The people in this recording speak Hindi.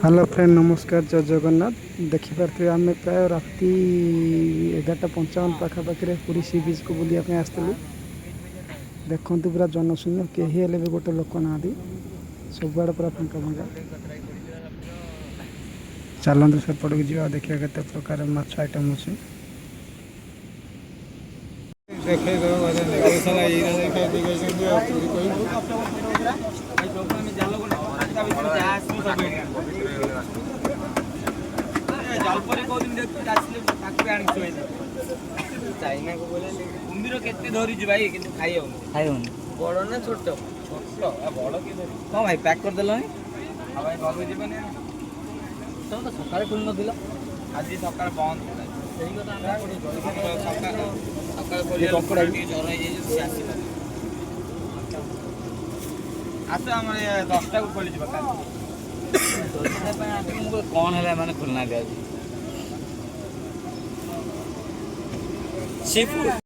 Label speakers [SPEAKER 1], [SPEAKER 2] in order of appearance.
[SPEAKER 1] हेलो फ्रेंड नमस्कार जय जगन्नाथ देखिपे आम प्राय राति 11:55 पाखापाखि पुरी सी बीच को बुलाया आसलु देखु पूरा जनशून्य कहीं भी गोटे लोक ना सबुआड़े पूरा फांका फांका चलतु सेपट को जा देखिए केते प्रकार माछ आइटम अच्छी
[SPEAKER 2] जलपरी कौ दिन चाइना को बोले कुंभीर केते धरी भाई किंतु खाई बड़ ना छोट छोट बड़ कि कौन भाई पैक कर देल भाई घर को जीवन तुम तो सकाଳେ खुल नथिल आज सकाळ बंद सही कथा सकाळ ज्वर आस आम 10टा को खोली कौन है मैंने खुलना दिया सी फूड